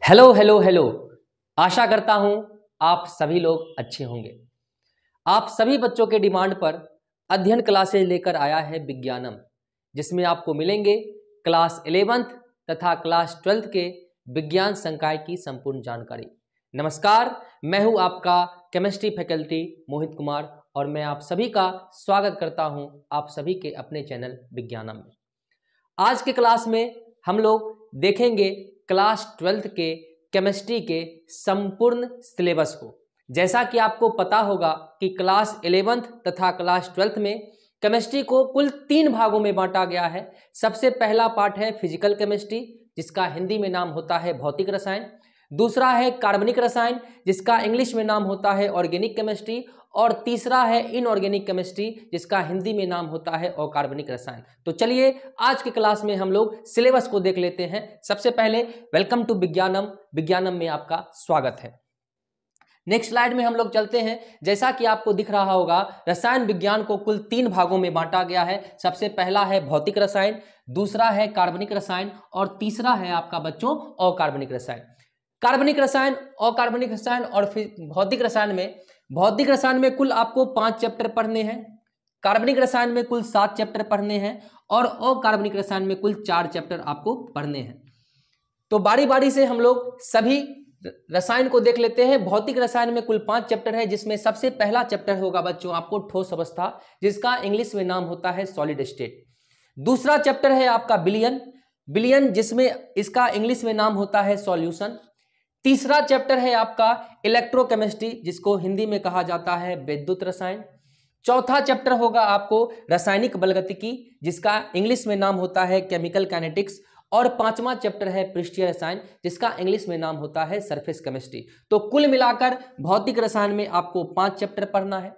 Hello hello hello. आशा करता हूं आप सभी लोग अच्छे होंगे। आप सभी बच्चों के डिमांड पर अध्ययन क्लासेज लेकर आया है विज्ञानम, जिसमें आपको मिलेंगे क्लास 11th तथा क्लास 12th के विज्ञान संकाय की संपूर्ण जानकारी। नमस्कार, मैं हूं आपका केमिस्ट्री फैकल्टी मोहित कुमार और मैं आप सभी का स्वागत करता हूं आप सभी के अपने चैनल विज्ञानम में। आज के क्लास में हम लोग देखेंगे क्लास 12th के केमिस्ट्री के संपूर्ण सिलेबस को। जैसा कि आपको पता होगा कि क्लास 11th तथा क्लास 12th में केमिस्ट्री को कुल 3 भागों में बांटा गया है। सबसे पहला पार्ट है फिजिकल केमिस्ट्री, जिसका हिंदी में नाम होता है भौतिक रसायन। दूसरा है कार्बनिक रसायन, जिसका इंग्लिश में नाम होता है ऑर्गेनिक केमिस्ट्री। और तीसरा है इनऑर्गेनिक केमिस्ट्री, जिसका हिंदी में नाम होता है अकार्बनिक रसायन। तो चलिए आज के क्लास में हम लोग सिलेबस को देख लेते हैं। सबसे पहले वेलकम टू विज्ञानम, विज्ञानम में आपका स्वागत है। नेक्स्ट स्लाइड में हम लोग चलते हैं। जैसा कि आपको दिख रहा होगा, रसायन विज्ञान को कुल 3 भागों में बांटा गया है। सबसे पहला है भौतिक रसायन, दूसरा है कार्बनिक रसायन और तीसरा है आपका बच्चों अकार्बनिक रसायन। कार्बनिक रसायन, अकार्बनिक रसायन और भौतिक रसायन में कुल आपको 5 चैप्टर पढ़ने हैं। कार्बनिक रसायन में कुल 7 चैप्टर पढ़ने हैं और अकार्बनिक रसायन में कुल 4 चैप्टर आपको पढ़ने हैं। तो बारी बारी से हम लोग सभी रसायन को देख लेते हैं। भौतिक रसायन में कुल 5 चैप्टर है, जिसमें सबसे पहला चैप्टर होगा बच्चों आपको ठोस अवस्था, जिसका इंग्लिश में नाम होता है सॉलिड स्टेट। दूसरा चैप्टर है आपका बिलियन, जिसमें इसका इंग्लिश में नाम होता है सॉल्यूशन। तीसरा चैप्टर है आपका इलेक्ट्रोकेमिस्ट्री, जिसको हिंदी में कहा जाता है विद्युत रसायन। चौथा चैप्टर होगा आपको रासायनिक बलगतिकी, जिसका इंग्लिश में नाम होता है केमिकल काइनेटिक्स। और 5वां चैप्टर है पृष्ठीय रसायन, जिसका इंग्लिश में नाम होता है सरफेस केमिस्ट्री। तो कुल मिलाकर भौतिक रसायन में आपको 5 चैप्टर पढ़ना है।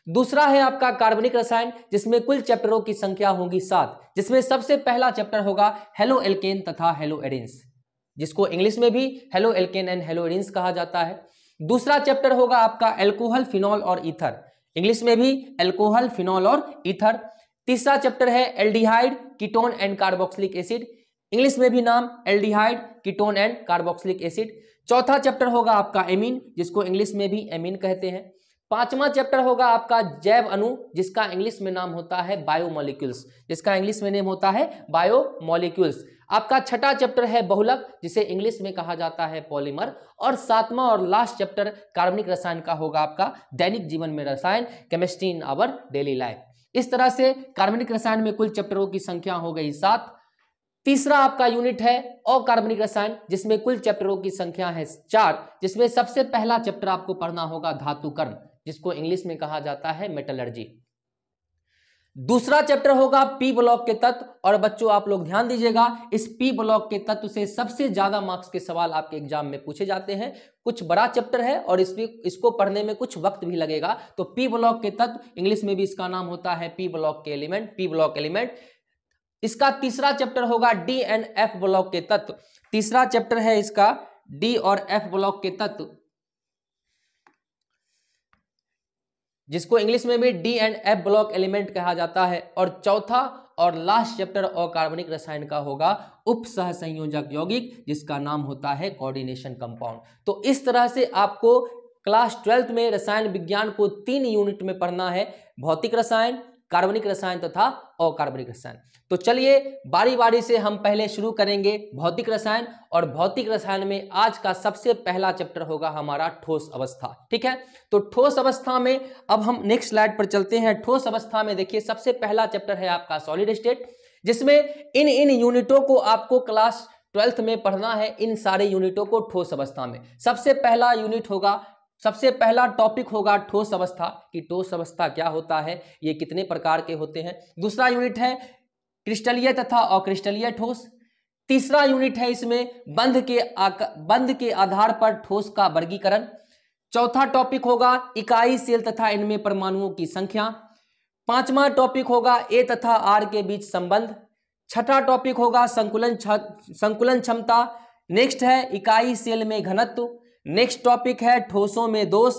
दूसरा है आपका कार्बनिक रसायन, जिसमें कुल चैप्टरों की संख्या होगी 7, जिसमें सबसे पहला चैप्टर होगा हेलो एल्केन तथा हेलो एरिन्स, जिसको इंग्लिश में भी halo alkane and hello arenes कहा जाता है। दूसरा चैप्टर होगा आपका एल्कोहल, फिनॉल और ईथर, इंग्लिश में भी एल्कोहल, फिनॉल और ईथर। तीसरा चैप्टर है aldehyde, ketone and carboxylic acid, English में भी नाम aldehyde, ketone and carboxylic acid. चौथा चैप्टर होगा आपका एमीन, जिसको इंग्लिश में भी एमीन कहते हैं। 5वां चैप्टर होगा आपका जैव अणु, जिसका इंग्लिश में नाम होता है बायोमोलिक्यूल्स, जिसका इंग्लिश में नेम होता है बायोमोलिक्यूल्स। आपका 6ठा चैप्टर है बहुलक, जिसे इंग्लिश में कहा जाता है पॉलीमर। और 7वां और लास्ट चैप्टर कार्बनिक रसायन का होगा आपका दैनिक जीवन में रसायन, chemistry in our daily life. इस तरह से कार्बनिक रसायन में कुल चैप्टरों की संख्या हो गई 7। तीसरा आपका यूनिट है अकार्बनिक रसायन, जिसमें कुल चैप्टरों की संख्या है 4, जिसमें सबसे पहला चैप्टर आपको पढ़ना होगा धातुकर्म, जिसको इंग्लिश में कहा जाता है मेटलर्जी। दूसरा चैप्टर होगा पी ब्लॉक के तत्व। और बच्चों आप लोग ध्यान दीजिएगा, इस पी ब्लॉक के तत्व से सबसे ज्यादा मार्क्स के सवाल आपके एग्जाम में पूछे जाते हैं। कुछ बड़ा चैप्टर है और इसको पढ़ने में कुछ वक्त भी लगेगा। तो पी ब्लॉक के तत्व, इंग्लिश में भी इसका नाम होता है पी ब्लॉक के एलिमेंट, पी ब्लॉक एलिमेंट। इसका तीसरा चैप्टर होगा डी एंड एफ ब्लॉक के तत्व। तीसरा चैप्टर है इसका डी और एफ ब्लॉक के तत्व, जिसको इंग्लिश में भी D and F block element कहा जाता है। और चौथा और लास्ट चैप्टर अकार्बनिक रसायन का होगा उप सह संयोजक यौगिक, जिसका नाम होता है कोऑर्डिनेशन कंपाउंड। तो इस तरह से आपको क्लास 12th में रसायन विज्ञान को 3 यूनिट में पढ़ना है, भौतिक रसायन, कार्बनिक रसायन तथा अकार्बनिक रसायन। तो चलिए बारी बारी से हम पहले शुरू करेंगे भौतिक रसायन। और भौतिक रसायन में आज का सबसे पहला चैप्टर होगा हमारा ठोस अवस्था। ठीक है, तो ठोस अवस्था में अब हम नेक्स्ट स्लाइड पर चलते हैं। ठोस अवस्था में देखिए सबसे पहला चैप्टर है आपका सॉलिड स्टेट, जिसमें इन यूनिटों को आपको क्लास 12th में पढ़ना है, इन सारे यूनिटों को ठोस अवस्था में। सबसे पहला यूनिट होगा, सबसे पहला टॉपिक होगा ठोस अवस्था, कि ठोस अवस्था क्या होता है, ये कितने प्रकार के होते हैं। दूसरा यूनिट है क्रिस्टलीय तथा अक्रिस्टलीय ठोस। तीसरा यूनिट है इसमें बंध के आधार पर ठोस का वर्गीकरण। चौथा टॉपिक होगा इकाई, सेल तथा इनमें परमाणुओं की संख्या। 5वां टॉपिक होगा ए तथा आर के बीच संबंध। 6ठा टॉपिक होगा संकुलन क्षमता। नेक्स्ट है इकाई, सेल में घनत्व। नेक्स्ट टॉपिक है ठोसों में दोष।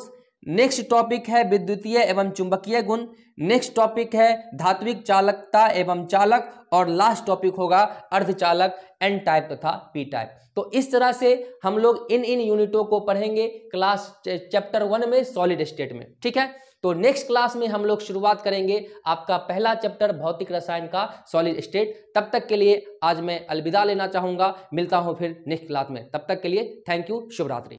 नेक्स्ट टॉपिक है विद्युतीय एवं चुंबकीय गुण। नेक्स्ट टॉपिक है धात्विक चालकता एवं चालक, और लास्ट टॉपिक होगा अर्धचालक एन टाइप तथा पी टाइप। तो इस तरह से हम लोग इन यूनिटों को पढ़ेंगे क्लास चैप्टर 1 में सॉलिड स्टेट में, ठीक है। तो नेक्स्ट क्लास में हम लोग शुरुआत करेंगे आपका पहला चैप्टर भौतिक रसायन का सॉलिड स्टेट। तब तक के लिए आज मैं अलविदा लेना चाहूंगा, मिलता हूं फिर नेक्स्ट क्लास में। तब तक के लिए थैंक यू, शुभ रात्रि।